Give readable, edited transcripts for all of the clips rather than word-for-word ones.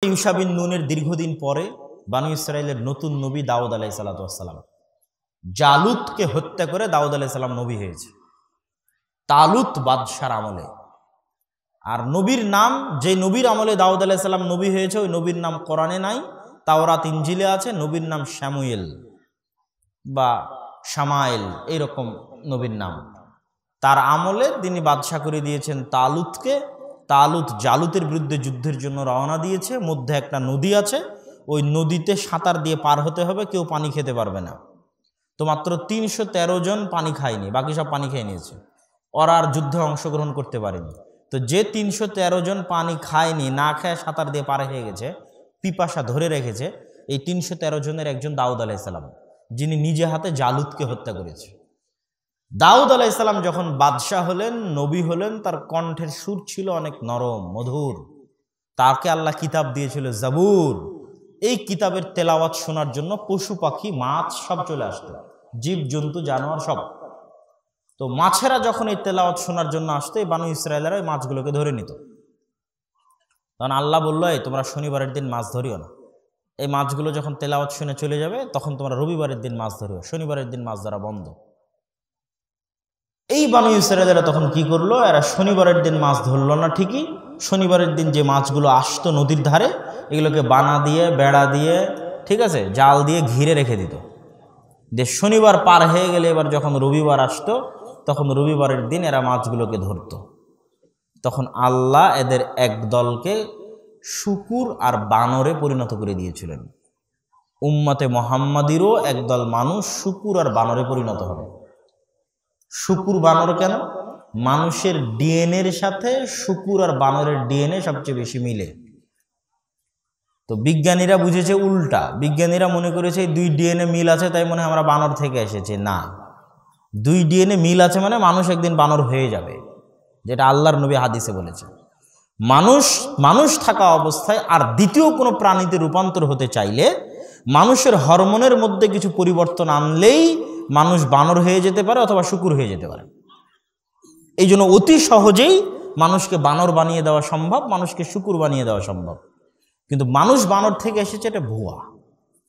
Yusha বিন নুনের দীর্ঘদিন পরে বানু ইসরাইলের নতুন নবী দাউদ আলাইহিস সালাম জালুতকে হত্যা করে দাউদ আলাইহিস সালাম নবী হয়েছে তালুত বাদশার আমলে। আর নবীর নাম, যে নবীর আমলে দাউদ আলাইহিস সালাম নবী হয়েছে, ওই নবীর নাম কোরআনে নাই, তাওরাত ইনজিলে আছে। নবীর নাম শামুয়েল বা শামায়েল, এইরকম নবীর নাম। তার আমলে তিনি বাদশা করে দিয়েছেন তালুতকে। তালুত জালুতের বিরুদ্ধে যুদ্ধের জন্য রওনা দিয়েছে। মধ্যে একটা নদী আছে, ওই নদীতে সাঁতার দিয়ে পার হতে হবে, কেউ পানি খেতে পারবে না। তো মাত্র ৩১৩ জন পানি খায়নি, বাকি সব পানি খেয়ে নিয়েছে। ওরা আর যুদ্ধে অংশগ্রহণ করতে পারেনি। তো যে ৩১৩ জন পানি খায়নি, না খেয়ে সাঁতার দিয়ে পার হয়ে গেছে, পিপাসা ধরে রেখেছে, এই ৩১৩ জনের একজন দাউদ আলাইহিস সালাম, যিনি নিজে হাতে জালুতকে হত্যা করেছে। দাউদ আলাইহিস সালাম যখন বাদশাহ হলেন, নবী হলেন, তার কণ্ঠের সুর ছিল অনেক নরম মধুর। তাকে আল্লাহ কিতাব দিয়েছিল জাবুর। এই কিতাবের তেলাওয়াত শোনার জন্য পশু পাখি মাছ সব চলে আসতো, জীব জন্তু জানোয়ার সব। তো মাছেরা যখন এই তেলাওয়াত শোনার জন্য আসতো, এই বানু ইসরায়েলেরা ওই মাছগুলোকে ধরে নিত। তখন আল্লাহ বললো, এই তোমরা শনিবারের দিন মাছ ধরিও না। এই মাছগুলো যখন তেলাওয়াত শুনে চলে যাবে, তখন তোমরা রবিবারের দিন মাছ ধরিও, শনিবারের দিন মাছ ধরা বন্ধ। এই বানু ইসরায়েলেরা তখন কি করলো, এরা শনিবারের দিন মাছ ধরলো না ঠিকই, শনিবারের দিন যে মাছগুলো আসতো নদীর ধারে, এগুলোকে বানা দিয়ে, বেড়া দিয়ে, ঠিক আছে, জাল দিয়ে ঘিরে রেখে দিত। যে শনিবার পার হয়ে গেলে এবার যখন রবিবার আসতো, তখন রবিবারের দিন এরা মাছগুলোকে ধরত। তখন আল্লাহ এদের এক দলকে শূকর আর বানরে পরিণত করে দিয়েছিলেন। উম্মতে মুহাম্মাদিরও একদল মানুষ শূকর আর বানরে পরিণত হবে। শূকর বানর কেন? মানুষের ডিএনএর সাথে শূকর আর বানরের ডিএনএ সবচেয়ে বেশি মিলে। তো বিজ্ঞানীরা বুঝেছে উল্টা। বিজ্ঞানীরা মনে করেছে এই 2 ডিএনএ মিল আছে, তাই মনে হয় আমরা বানর থেকে এসেছি। না, 2 ডিএনএ মিল আছে মানে মানুষ একদিন বানর হয়ে যাবে, যেটা আল্লাহর নবী হাদিসে বলেছে। মানুষ থাকা অবস্থায় আর দ্বিতীয় কোনো প্রাণীতে রূপান্তর হতে চাইলে মানুষের হরমোনের মধ্যে কিছু পরিবর্তন আনলেই মানুষ বানর হয়ে যেতে পারে অথবা শূকর হয়ে যেতে পারে। এই জন্য অতি সহজেই মানুষকে বানর বানিয়ে দেওয়া সম্ভব, মানুষকে শূকর বানিয়ে দেওয়া সম্ভব। কিন্তু মানুষ বানর থেকে এসেছে, এটা ভুয়া।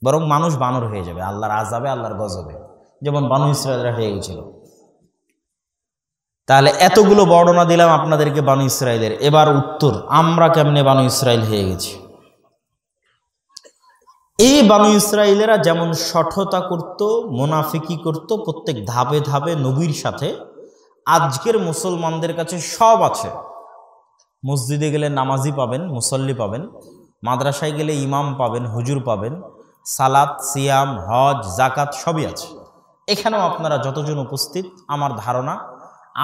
বরং মানুষ বানর হয়ে যাবে আল্লাহর আযাবে, আল্লাহর গজবে, যেমন বানু ইসরায়েলরা হয়ে গেছিল। তাহলে এতগুলো বর্ণনা দিলাম আপনাদেরকে বানু ইসরায়েলের। এবার উত্তর, আমরা কেমনে বানু ইসরায়েল হয়ে গেছি। এই বানু ইসরায়েলেরা যেমন শঠতা করত, মুনাফিকি করত, প্রত্যেক ধাপে ধাপে নবীর সাথে, আজকের মুসলমানদের কাছে সব আছে। মসজিদে গেলে নামাজি পাবেন, মুসল্লি পাবেন, মাদ্রাসায় গেলে ইমাম পাবেন, হুজুর পাবেন, সালাত, সিয়াম, হজ, জাকাত সবই আছে। এখানেও আপনারা যতজন উপস্থিত, আমার ধারণা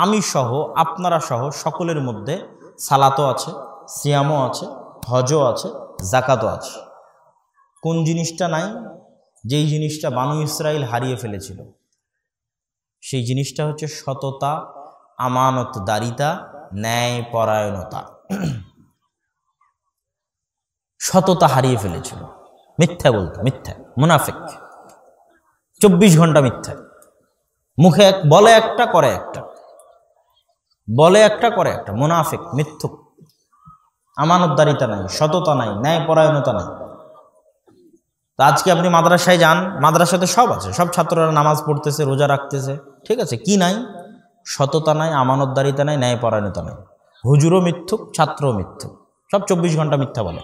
আমি সহ, আপনারা সহ সকলের মধ্যে সালাতও আছে, সিয়ামও আছে, হজও আছে, জাকাতও আছে। কোন জিনিসটা নাই? যেই জিনিসটা বানু ইসরাইল হারিয়ে ফেলেছিল, সেই জিনিসটা হচ্ছে সততা, আমানতদারিতা, ন্যায় পরায়ণতা। সততা হারিয়ে ফেলেছিল, মিথ্যা বলতো, মিথ্যা, মুনাফিক, 24 ঘন্টা মিথ্যা। মুখে বলে একটা, করে একটা, বলে একটা, করে একটা, মুনাফিক, মিথ্যুক। আমানতদারিতা নাই, সততা নাই, ন্যায় পরায়ণতা নাই। তো আজকে আপনি মাদ্রাসায় যান, মাদ্রাসাতে সব আছে, সব ছাত্ররা নামাজ পড়তেছে, রোজা রাখতেছে, ঠিক আছে, কি নাই? সততা নাই, আমানতদারিতা নাই, ন্যায় পরায়ণতা নাই। হুজুরও মিথ্যুক, ছাত্রও মিথ্যুক, সব 24 ঘন্টা মিথ্যা বলে।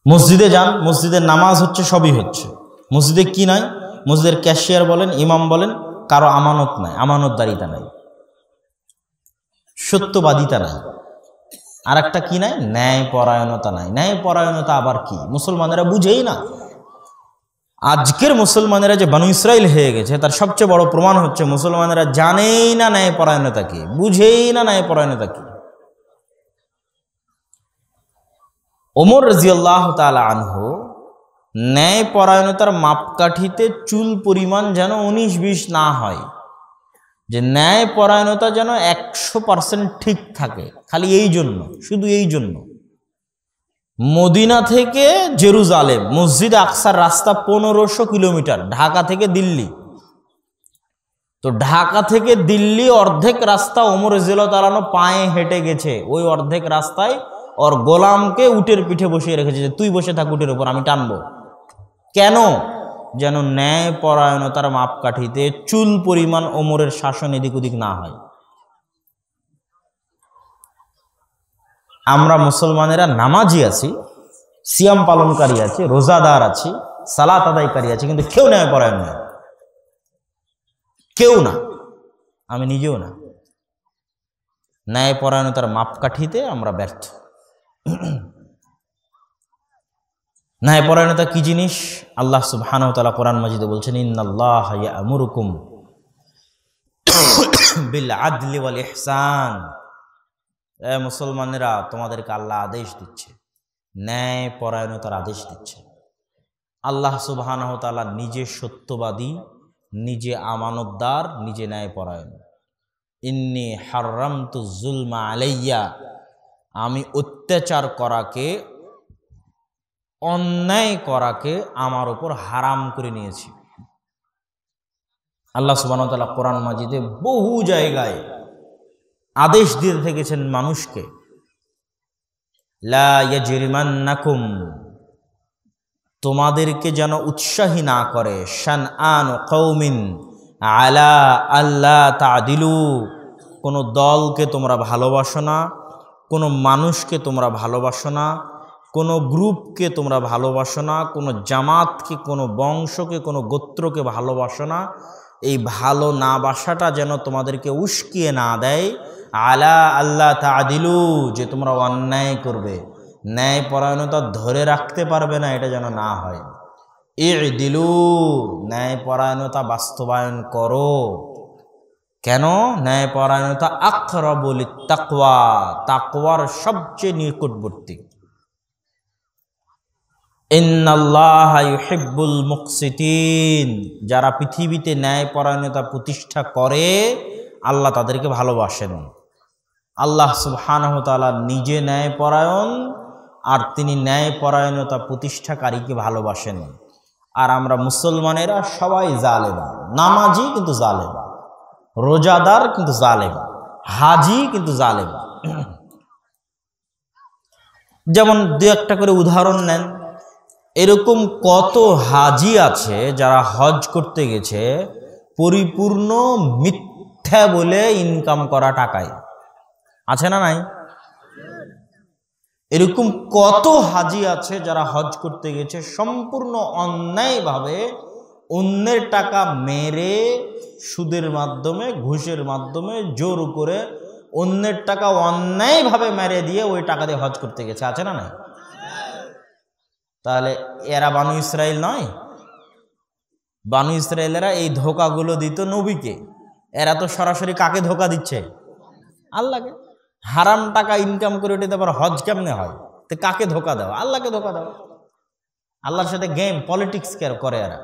মসজিদে যান, মসজিদের নামাজ হচ্ছে, সবই হচ্ছে। মসজিদে কি নাই? মসজিদের ক্যাশিয়ার বলেন, ইমাম বলেন, কারো আমানত নাই, আমানতদারিতা নাই, সত্যবাদিতা নাই। আর একটা কি নাই? ন্যায় পরায়ণতা নাই। ন্যায় পরায়ণতা আবার কি? মুসলমানেরা বুঝেই না। আজকের মুসলমানেরা যে বানু ইসরাইল হয়ে গেছে, তার সবচেয়ে বড় প্রমাণ হচ্ছে মুসলমানেরা জানেই না ন্যায় পরায়ণতা কি, বুঝেই না ন্যায় পরায়ণতা কি। ওমর রাদিয়াল্লাহু তাআলা আনহু ন্যায় পরায়ণতার মাপকাঠিতে চুল পরিমাণ যেন 19-20 না হয়, যে ন্যায় পরায়ণতা যেন 100% ঠিক থাকে। খালি এই জন্য, শুধু এই জন্য মদিনা থেকে জেরুজালেম, মসজিদ আকসার রাস্তা 1500 কিলোমিটার, ঢাকা থেকে দিল্লি। তো ঢাকা থেকে দিল্লি অর্ধেক রাস্তা ওমর রাদিয়াল্লাহু তাআলা পায়ে হেঁটে গেছে। ওই অর্ধেক রাস্তায় ওর গোলামকে উটের পিঠে বসিয়ে রেখেছে যে তুই বসে থাক উটের উপর, আমি টানবো। কেন? যেন ন্যায় পরায়ণতার মাপকাঠিতে চুল পরিমাণ ওমরের শাসন এদিক ওদিক না হয়। আমরা মুসলমানেরা নামাজি আছি, সিয়াম পালনকারী আছি, রোজাদার আছি, সালাত আদায়কারী আছি, কিন্তু কেউ ন্যায় পরায়ণ নয়, কেউ না, আমি নিজেও না। ন্যায় পরায়ণতার মাপকাঠিতে আমরা ব্যর্থ। ন্যায় পরায়ণতা কি জিনিস? আল্লাহ সুবহানাহু ওয়া তাআলা কোরআন মাজিদে বলছেন, ইন্নাল্লাহা ইয়া'মুরুকুম বিল আদলি ওয়াল ইহসান। এ মুসলমানেরা, তোমাদেরকে আল্লাহ আদেশ দিচ্ছে, ন্যায় পরায়ণতার আদেশ দিচ্ছে। আল্লাহ সুবহানাহু ওয়া তাআলা নিজে সত্যবাদী, নিজে আমানতদার, নিজে ন্যায় পরায়ণ। ইন্নী হাররামতু যুলমা আলাইয়া, আমি অত্যাচার করাকে, অন্যায় করাকে আমার উপর হারাম করে নিয়েছি। আল্লাহ সুবহানাহু ওয়া তাআলা কোরআন মাজিদে বহু জায়গায় আদেশ দিয়ে থেকেছেন মানুষকে, লা ইয়াজরিমান্নাকুম, তোমাদেরকে যেন উৎসাহী না করে, শানআনু কওমিন আলা আল্লা তা'দিলু, কোনো দলকে তোমরা ভালোবাসো না, কোনো মানুষকে তোমরা ভালোবাসো না, কোনো গ্রুপকে তোমরা ভালোবাসো না, কোনো জামাতকে, কোনো বংশকে, কোনো গোত্রকে ভালোবাসো না। এই ভালো না বাসাটা যেন তোমাদেরকে উস্কিয়ে না দেয়, আলা আল্লাহ তা'দিলু, যে তোমরা অন্যায় করবে, ন্যায় পরায়ণতা ধরে রাখতে পারবে না, এটা যেন না হয়। ই'দিলু, ন্যায় পরায়ণতা বাস্তবায়ন করো। কেন? ন্যায় পরায়ণতা আকরাবু লিত্তাকওয়া, তাকওয়ার সবচেয়ে নিকটবর্তী। ইন্নাল্লাহা ইউহিব্বুল মুকসিতিন, যারা পৃথিবীতে ন্যায় পরায়ণতা প্রতিষ্ঠা করে আল্লাহ তাদেরকে ভালোবাসেন। আল্লাহ সুবহানাহু ওয়া তাআলা নিজে ন্যায় পরায়ণ, আর তিনি ন্যায় পরায়ণতা প্রতিষ্ঠাকারীকে ভালোবাসেন। আর আমরা মুসলমানেরা সবাই জালেম, নামাজি কিন্তু জালেম, রোজাদার কিন্তু জালেম, হাজি কিন্তু জালেম। যেমন দু একটা করে উদাহরণ নেন। এরকম কত হাজি আছে যারা হজ করতে গেছে পরিপূর্ণ মিথ্যা বলে ইনকাম করা টাকায়, আছে না নাই? এরকম কত হাজি আছে যারা হজ করতে গেছে সম্পূর্ণ অন্যায়ভাবে অন্যের টাকা মেরে, সুদের মাধ্যমে, ঘুষের মাধ্যমে জোর করে অন্যের টাকা অন্যায়ভাবে মেরে দিয়ে ওই টাকা দিয়ে হজ করতে গেছে, আছে না নাই? তাহলে এরা বানু ইসরাইল নয়? বানু ইসরাইলেরা এই ধোকাগুলো দিত নবীকে, এরা তো সরাসরি কাকে ধোকা দিচ্ছে? আল্লাহকে। হারাম টাকা ইনকাম করে ওটাতে আবার হজ কেমনে হয়? তো কাকে ধোকা দাও? আল্লাহকে ধোকা দাও। আল্লাহর সাথে গেম, পলিটিক্স করে এরা,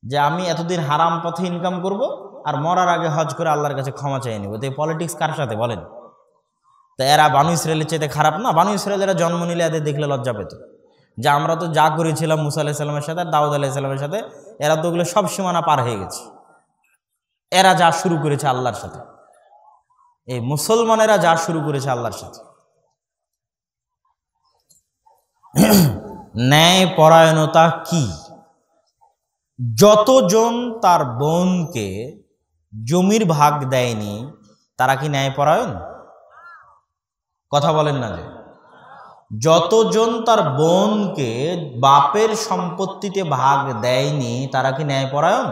যে আমি এতদিন হারাম পথে ইনকাম করব আর মরার আগে হজ করে আল্লাহর কাছে ক্ষমা চেয়ে নেব। তো এই পলিটিক্স কার সাথে বলেন? তো এরা বানু ইসরাইলের চাইতে খারাপ না? বানু ইসরাইলেরা জন্ম নিলে এদের দেখলে লজ্জা পেত, যে আমরা তো যা করেছিলাম মুসা আলাইহিস সালামের সাথে, দাউদ আলাইহিস সালামের সাথে, এরা তো ওগুলো সব সীমানা পার হয়ে গেছে। এরা যা শুরু করেছে আল্লাহর সাথে, এই মুসলমানেরা যা শুরু করেছে আল্লাহর সাথে। ন্যায় পরায়ণতা কি? যতজন তার বোনকে জমির ভাগ দেয়নি তারা কি ন্যায় পরায়ণ? কথা বলেন না যে যতজন তার বোনকে বাপের সম্পত্তিতে ভাগ দেয়নি তারা কি ন্যায় পরায়ণ?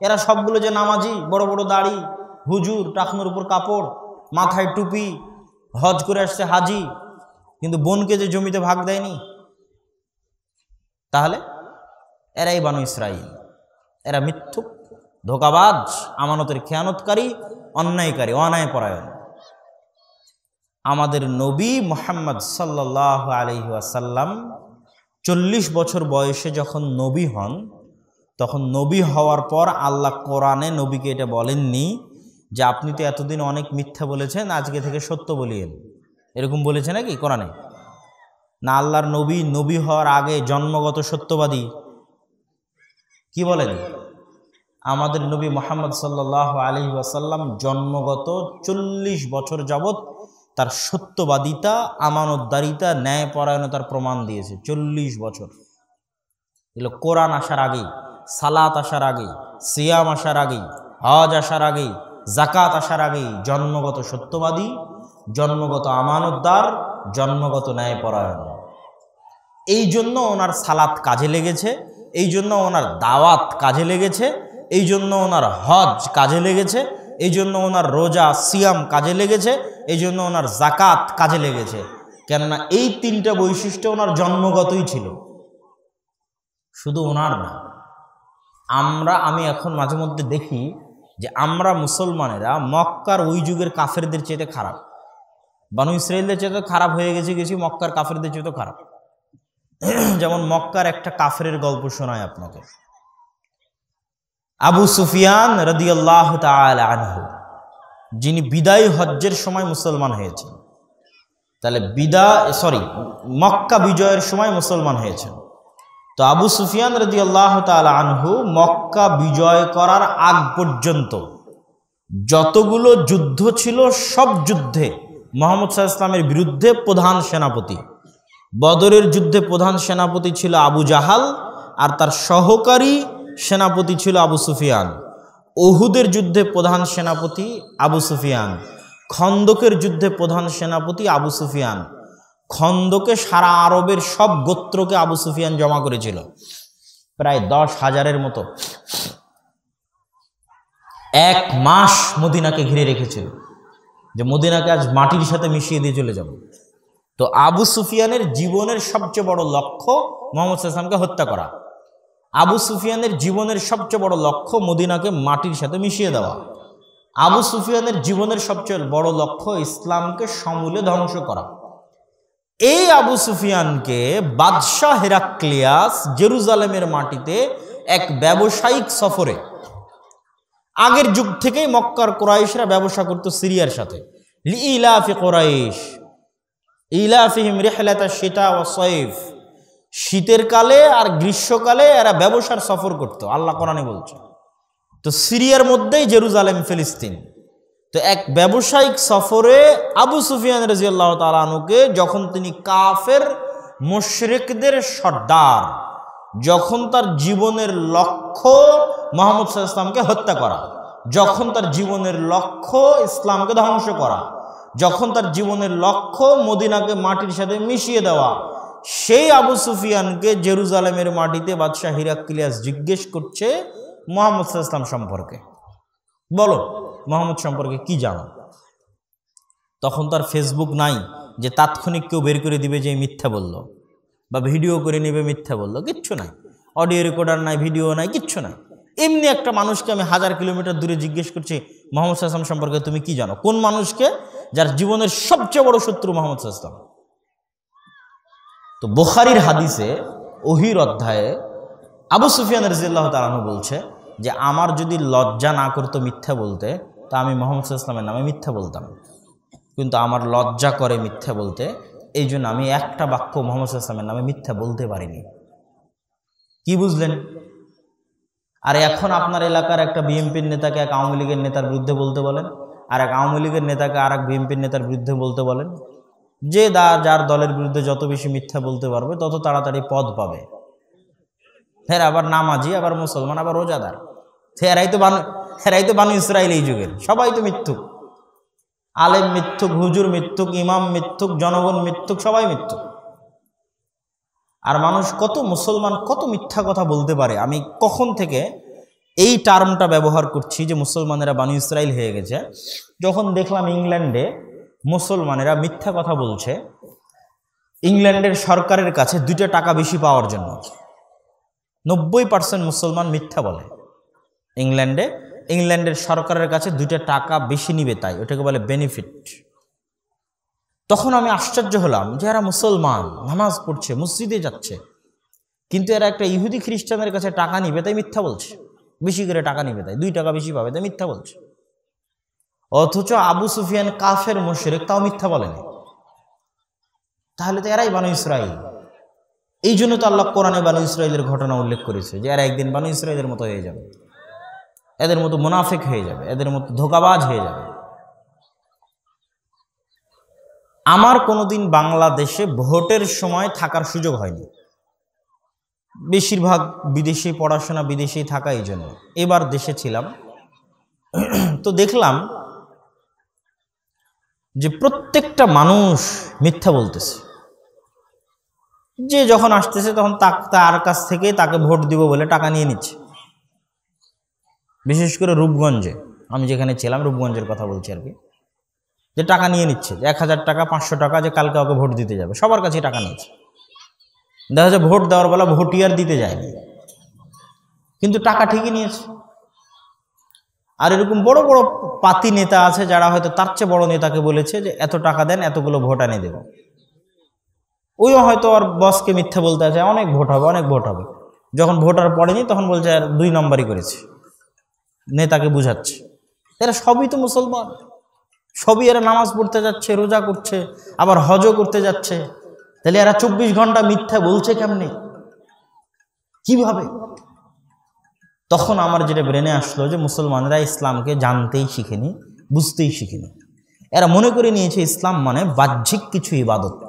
এরা সবগুলো যে নামাজি, বড় বড় দাড়ি, হুজুর, টাকনোর উপর কাপড়, মাথায় টুপি, হজ করে আসছে হাজি, কিন্তু বোনকে যে জমিতে ভাগ দেয়নি, তাহলে এরাই বানু ইসরাইল। এরা মিথ্যুক, ধোঁকাবাজ, আমানতের খেয়ানতকারী, অন্যায়কারী, অন্যায় পরায়ণ। আমাদের নবী মুহাম্মদ সাল্লাল্লাহু আলাইহি ওয়াসাল্লাম 40 বছর বয়সে যখন নবী হন, তখন নবী হওয়ার পর আল্লাহ কোরআনে নবীকে এটা বলেননি যে আপনি তো এতদিন অনেক মিথ্যা বলেছেন, আজকে থেকে সত্য বলিয়েন। এরকম বলেছে নাকি কোরআনে? না, আল্লাহর নবী নবী হওয়ার আগে জন্মগত সত্যবাদী। কি বলেন? আমাদের নবী মুহাম্মদ সাল্লাল্লাহু আলাইহি ওয়াসাল্লাম জন্মগত 40 বছর যাবত তার সত্যবাদিতা, আমানতদারিতা, ন্যায়পরায়ণতার প্রমাণ দিয়েছে 40 বছর। এগুলো কোরআন আসার আগেই, সালাত আসার আগেই, সিয়াম আসার আগেই, হজ আসার আগেই, জাকাত আসার আগেই জন্মগত সত্যবাদী, জন্মগত আমানতদার, জন্মগত ন্যায়পরায়ণ। এই জন্য ওনার সালাত কাজে লেগেছে, এই জন্য ওনার দাওয়াত কাজে লেগেছে, এই জন্য ওনার হজ কাজে লেগেছে, এই জন্য ওনার রোজা সিয়াম কাজে লেগেছে, এই জন্য ওনার জাকাত কাজে লেগেছে। কেননা এই 3টা বৈশিষ্ট্য ওনার জন্মগতই ছিল, শুধু ওনার না। আমি এখন মাঝে মধ্যে দেখি যে আমরা মুসলমানেরা মক্কার ওই যুগের কাফেরদের চেয়ে খারাপ, বানু ইসরাইলদের চেয়ে খারাপ হয়ে গেছি মক্কার কাফেরদের চেয়ে খারাপ। যেমন মক্কার একটা কাফেরের গল্প শোনায় আপনাকে। আবু সুফিয়ান রাদিয়াল্লাহু তাআলা আনহু, যিনি বিদায় হজ্জের সময় মুসলমান হয়েছেন, তাহলে মক্কা বিজয়ের সময় মুসলমান হয়েছেন। তো আবু সুফিয়ান রাদিয়াল্লাহু তাআলা আনহু মক্কা বিজয় করার আগ পর্যন্ত যতগুলো যুদ্ধ ছিল সব যুদ্ধে মুহাম্মদ সাল্লাল্লাহু আলাইহি ওয়াসাল্লামের বিরুদ্ধে প্রধান সেনাপতি। বদরের যুদ্ধে প্রধান সেনাপতি ছিল আবু জাহাল, আর তার সহকারী সেনাপতি ছিল আবু সুফিয়ান। উহুদের যুদ্ধে প্রধান সেনাপতি আবু সুফিয়ান। খন্দকের যুদ্ধে প্রধান সেনাপতি আবু সুফিয়ান। খন্দকে সারা আরবের সব গোত্রকে আবু সুফিয়ান জমা করেছিল, প্রায় 10,000-এর মতো। 1 মাস মদিনাকে ঘিরে রেখেছিল, যে মদিনাকে আজ মাটির সাথে মিশিয়ে দিয়ে চলে যাব। তো আবু সুফিয়ানের জীবনের সবচেয়ে বড় লক্ষ্য মুহাম্মদ সাল্লাল্লাহু আলাইহি ওয়াসাল্লামকে হত্যা করা। আবু সুফিয়ানের জীবনের সবচেয়ে বড় লক্ষ্য মদিনাকে মাটির সাথে মিশিয়ে দেওয়া। আবু সুফিয়ানের জীবনের সবচেয়ে বড় লক্ষ্য ইসলামকে সমূলে ধ্বংস করা। এই আবু সুফিয়ানকে বাদশাহ হেরাক্লিয়াস জেরুজালেমের মাটিতে এক ব্যবসায়িক সফরে, আগের যুগ থেকেই মক্কার কুরাইশরা ব্যবসা করত সিরিয়ার সাথে। লিইলাফি কুরাইশ ইলাফিহিম রিহলাতাশ শিতা ওয়াস সাইফ, শীতের কালে আর গ্রীষ্মকালে এরা ব্যবসার সফর করত, আল্লাহ কোরআনে বলছে। তো সিরিয়ার মধ্যেই জেরুজালেম, ফিলিস্তিন। তো এক ব্যবসায়িক সফরে আবু সুফিয়ান রাদিয়াল্লাহু তাআলা আনহুকে, যখন তিনি কাফের মুশরিকদের সর্দার, যখন তার জীবনের লক্ষ্য মুহাম্মদ সাল্লাল্লাহু আলাইহি ওয়াসাল্লামকে হত্যা করা, যখন তার জীবনের লক্ষ্য ইসলামকে ধ্বংস করা, যখন তার জীবনের লক্ষ্য মদিনাকে মাটির সাথে মিশিয়ে দেওয়া, সেই আবু সুফিয়ানকে জেরুজালেমের মাটিতে বাদশাহ হিরাক্লিয়াস জিজ্ঞেস করছে মুহাম্মদ সাল্লাল্লাহু আলাইহি ওয়াসাল্লাম সম্পর্কে, বলো মুহাম্মদ সম্পর্কে কি জানো। তখন তার ফেসবুক নাই যে তাৎক্ষণিক কেউ বের করে দিবে যে মিথ্যা বললো, বা ভিডিও করে নেবে মিথ্যা বললো, কিচ্ছু নাই। অডিও রেকর্ডার নাই, ভিডিও নাই, কিচ্ছু নাই। এমনি একটা মানুষকে আমি 1000 কিলোমিটার দূরে জিজ্ঞেস করছি মুহাম্মদ সাল্লাল্লাহু আলাইহি ওয়াসাল্লাম সম্পর্কে তুমি কি জানো। কোন মানুষকে? যার জীবনের সবচেয়ে বড় শত্রু মুহাম্মদ সাল্লাল্লাহু আলাইহি ওয়াসাল্লাম। তো বুখারীর হাদিসে ওহীর অধ্যায়ে আবু সুফিয়ান রাদিয়াল্লাহু তাআলা আনহু বলছে যে আমার যদি লজ্জা না করতো মিথ্যা বলতে, তা আমি মুহাম্মদ সাল্লাল্লাহু আলাইহি ওয়াসাল্লামের নামে মিথ্যা বলতাম, কিন্তু আমার লজ্জা করে মিথ্যা বলতে, এই জন্য আমি একটা বাক্য মুহাম্মদ সাল্লাল্লাহু আলাইহি ওয়াসাল্লামের নামে মিথ্যা বলতে পারিনি। কি বুঝলেন? আর এখন আপনার এলাকার একটা বিএনপির নেতাকে এক আওয়ামী লীগের নেতার বিরুদ্ধে বলতে বলেন, আর এক আওয়ামী লীগের নেতাকে আর এক বিএনপির নেতার বিরুদ্ধে বলতে বলেন, যে যার দলের বিরুদ্ধে যত বেশি মিথ্যা বলতে পারবে তত তাড়াতাড়ি পদ পাবে। হ্যাঁ, আবার নামাজি, আবার মুসলমান, আবার রোজাদার। এরাই তো বানু ইসরাইল এই যুগের। সবাই তো মিথ্যুক, আলেম মিথ্যুক, হুজুর মিথ্যুক, ইমাম মিথ্যুক, জনগণ মিথ্যুক, সবাই মিথ্যুক। আর মানুষ মুসলমান কত মিথ্যা কথা বলতে পারে। আমি কখন থেকে এই টার্মটা ব্যবহার করছি যে মুসলমানেরা বানু ইসরাইল হয়ে গেছে, যখন দেখলাম ইংল্যান্ডে মুসলমানেরা মিথ্যা কথা বলছে ইংল্যান্ডের সরকারের কাছে 2টা টাকা বেশি পাওয়ার জন্য। 90% মুসলমান মিথ্যা বলে ইংল্যান্ডের সরকারের কাছে 2টা টাকা বেশি নিবে, তাই ওটাকে বলে বেনিফিট। তখন আমি আশ্চর্য হলাম যে এরা মুসলমান, নামাজ পড়ছে, মসজিদে যাচ্ছে, কিন্তু এরা একটা ইহুদি খ্রিস্টানের কাছে টাকা নিবে তাই মিথ্যা বলছে, বেশি করে টাকা নিবে তাই, 2 টাকা বেশি পাবে তাই মিথ্যা বলছে। অথচ আবু সুফিয়ান কাফের মুশরিক, তাও মিথ্যা বলেনি। তাহলে তো এরাই বানু ইসরাইল। এই জন্য তো আল্লাহ কোরআনে বানু ইসরাইলের ঘটনা উল্লেখ করেছে যে এরা একদিন বানু ইসরাইলের মতো হয়ে যাবে, এদের মতো মুনাফিক হয়ে যাবে, এদের মতো ধোঁকাবাজ হয়ে যাবে। আমার কোনোদিন বাংলাদেশে ভোটের সময় থাকার সুযোগ হয়নি, বেশিরভাগ বিদেশি পড়াশোনা, বিদেশেই থাকা, এই জন্য এবার দেশে ছিলাম। তো দেখলাম যে প্রত্যেকটা মানুষ মিথ্যা বলতেছে, যে যখন আসতেছে তখন তার কাছ থেকে তাকে ভোট দিব বলে টাকা নিয়ে নিচ্ছে। বিশেষ করে রূপগঞ্জে, আমি যেখানে ছিলাম রূপগঞ্জের কথা বলছি আর কি, যে টাকা নিয়ে নিচ্ছে, 1000 টাকা 500 টাকা, যে কালকে ওকে ভোট দিতে যাবে, সবার কাছে টাকা নিয়েছে। দেখা যায় ভোট দেওয়ার বেলা ভোটই আর দিতে যায়নি, কিন্তু টাকা ঠিকই নিয়েছে। আর এরকম বড় বড় পাতি নেতা আছে যারা হয়তো তার চেয়ে বড় নেতাকে বলেছে যে এত টাকা দেন, এতগুলো ভোট এনে দেব। ওইও হয়তো আর বসকে মিথ্যা বলতে আছে, অনেক ভোট হবে, অনেক ভোট হবে। যখন ভোট আর পড়েনি তখন বলছে আর 2 নম্বরই করেছে, নেতাকে বুঝাচ্ছে। এরা সবই তো মুসলমান, সবই এরা নামাজ পড়তে যাচ্ছে, রোজা করছে, আবার হজও করতে যাচ্ছে। তাহলে এরা 24 ঘন্টা মিথ্যা বলছে কেমনে, কিভাবে? তখন আমার যেটা ব্রেনে আসলো যে মুসলমানরা ইসলামকে জানতেই শিখেনি, বুঝতেই শিখেনি। এরা মনে করে নিয়েছে ইসলাম মানে বাহ্যিক কিছু ইবাদত,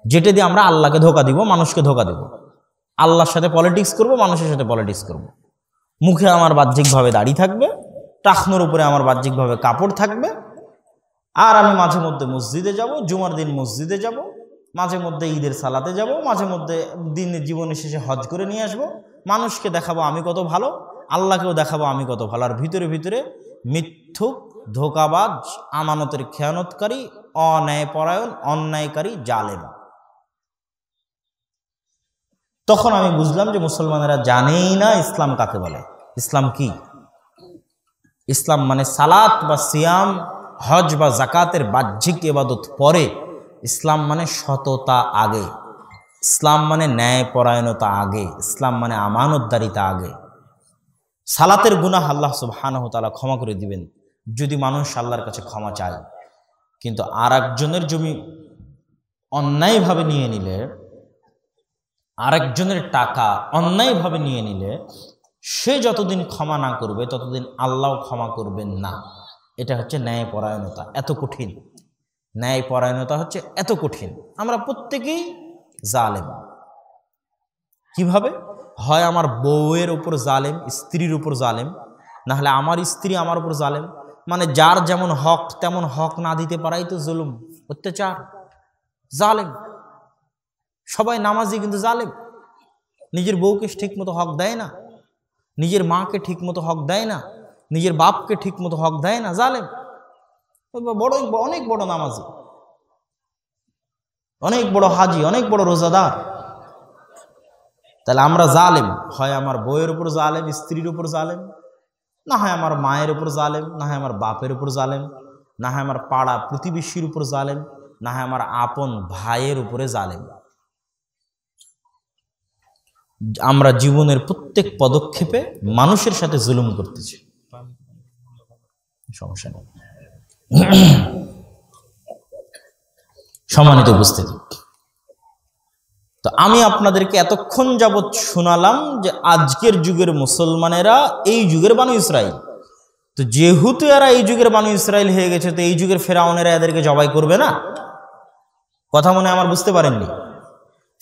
যেটা দিয়ে আমরা আল্লাহকে ধোকা দিব, মানুষকে ধোকা দেব। আল্লাহর সাথে পলিটিক্স করব, মানুষের সাথে পলিটিক্স করব। মুখে আমার বাহ্যিকভাবে দাড়ি থাকবে, টাকনোর উপরে আমার বাহ্যিকভাবে কাপড় থাকবে, আর আমি মাঝে মধ্যে মসজিদে যাব, জুমার দিন মসজিদে যাব, মাঝে মধ্যে ঈদের সালাতে যাব, মাঝে মধ্যে দিনের জীবনের শেষে হজ করে নিয়ে আসবো। মানুষকে দেখাবো আমি কত ভালো, আল্লাহকেও দেখাবো আমি কত ভালো। আর ভিতরে ভিতরে মিথ্যুক, ধোকাবাজ, আমানতের খেয়ানতকারী, অন্যায়পরায়ণ, অন্যায়কারী, জালেম। তখন আমি বুঝলাম যে মুসলমানেরা জানেই না ইসলাম কাকে বলে। ইসলাম কি? ইসলাম মানে সালাত বা সিয়াম, হজ বা জাকাতের বাহ্যিক ইবাদত পরে, ইসলাম মানে সততা আগে, ইসলাম মানে ন্যায়পরায়ণতা আগে, ইসলাম মানে আমানতদারিতা আগে। সালাতের গুনাহ আল্লাহ সুবহানাহু ওয়া তাআলা ক্ষমা করে দিবেন যদি মানুষ আল্লাহর কাছে ক্ষমা চায়, কিন্তু আর একজনের জমি অন্যায়ভাবে নিয়ে নিলে, আরেকজনের টাকা অন্যায়ভাবে নিয়ে নিলে, সে যতদিন ক্ষমা না করবে ততদিন আল্লাহ ক্ষমা করবেন না। এটা হচ্ছে ন্যায়পরায়ণতা। এত কঠিন ন্যায়পরায়ণতা হচ্ছে, এত কঠিন। আমরা প্রত্যেকেই জালেম। কিভাবে? হয় আমার বউয়ের উপর জালেম, স্ত্রীর উপর জালেম, না হলে আমার স্ত্রী আমার উপর জালেম। মানে যার যেমন হক তেমন হক না দিতে পারাই তো জুলুম, অত্যাচার, জালেম। সবাই নামাজি কিন্তু জালেম, নিজের বউকে ঠিক মতো হক দেয় না, নিজের মাকে ঠিক মতো হক দেয় না, নিজের বাপকে ঠিক মতো হক দেয় না, জালেম। বড়, অনেক বড় নামাজি, অনেক বড় হাজি, অনেক বড় রোজাদার। তাহলে আমরা জালেম। হয় আমার বউয়ের উপর জালেম, স্ত্রীর উপর জালেম, না হয় আমার মায়ের উপর জালেম, না হয় আমার বাপের উপর জালেম, না হয় আমার পাড়া প্রতিবেশীর উপর জালেম, না হয় আমার আপন ভাইয়ের উপরে জালেম। আমরা জীবনের প্রত্যেক পদক্ষেপে মানুষের সাথে জুলুম করতেছি। সমস্যা নেই। সম্মানিত উপস্থিতি, তো আমি আপনাদেরকে এতক্ষণ যাবৎ শোনালাম যে আজকের যুগের মুসলমানেরা এই যুগের বানু ইসরাইল। তো যেহেতু এরা এই যুগের বানু ইসরাইল হয়ে গেছে, তো এই যুগের ফেরাউনেরা এদেরকে জবাই করবে না? কথা মনে আমার বুঝতে পারেননি?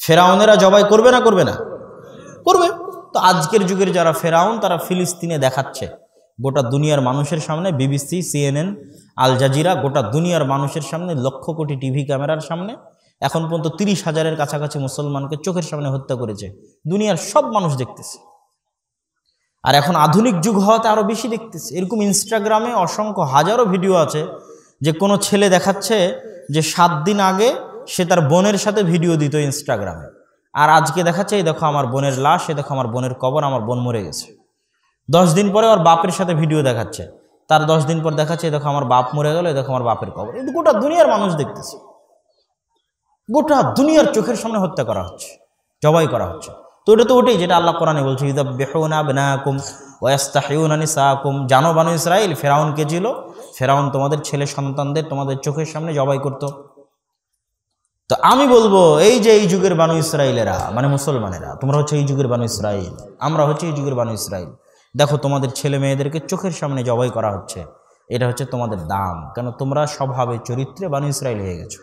ফেরাউনেরা জবাই করবে না? করবে না? করবে। তো আজকের যুগের যারা ফেরাউন, তারা ফিলিস্তিনে দেখাচ্ছে গোটা দুনিয়ার মানুষের সামনে, বিবিসি, CNN, আল জাজিরা, গোটা দুনিয়ার মানুষের সামনে, লক্ষ কোটি টিভি ক্যামেরার সামনে এখন পর্যন্ত 30,000-এর কাছাকাছি মুসলমানকে চোখের সামনে হত্যা করেছে। দুনিয়ার সব মানুষ দেখতেছে। আর এখন আধুনিক যুগ হওয়াতে আরো বেশি দেখতেছে। এরকম ইনস্টাগ্রামে অসংখ্য হাজারো ভিডিও আছে যে কোনো ছেলে দেখাচ্ছে যে 7 দিন আগে সে তার বোনের সাথে ভিডিও দিত ইনস্টাগ্রামে, আর আজকে দেখাচ্ছে এই দেখো আমার বোনের লাশ, এ দেখো আমার বোনের কবর, আমার বোন মরে গেছে। 10 দিন পরে ওর বাপের সাথে ভিডিও দেখাচ্ছে, তার 10 দিন পর দেখাচ্ছে এই দেখো আমার বাপ মরে গেল, এই দেখো আমার বাপের কবর। এই গোটা দুনিয়ার মানুষ দেখতেছে, গোটা দুনিয়ার চোখের সামনে হত্যা করা হচ্ছে, জবাই করা হচ্ছে। তো এটা তো ওটাই যেটা আল্লাহ কোরআনে বলছে, ইযাববিহুনা আবনাকুম ওয়া ইস্তাহিয়ুনা নিসাকুম। জানো বানু ইসরাইল ফেরাউন কে ছিল? ফেরাউন তোমাদের ছেলে সন্তানদের তোমাদের চোখের সামনে জবাই করত। তো আমি বলবো এই যে এই যুগের বানু ইসরাইলেরা, মানে মুসলমানেরা, তোমরা হচ্ছে এই যুগের বানু ইসরাইল, আমরা হচ্ছে এই যুগের বানু ইসরাইল। দেখো তোমাদের ছেলে মেয়েদেরকে চোখের সামনে জবাই করা হচ্ছে, এটা হচ্ছে তোমাদের দাম। কেন? তোমরা স্বভাবে চরিত্রে বানু ইসরাইল হয়ে গেছো।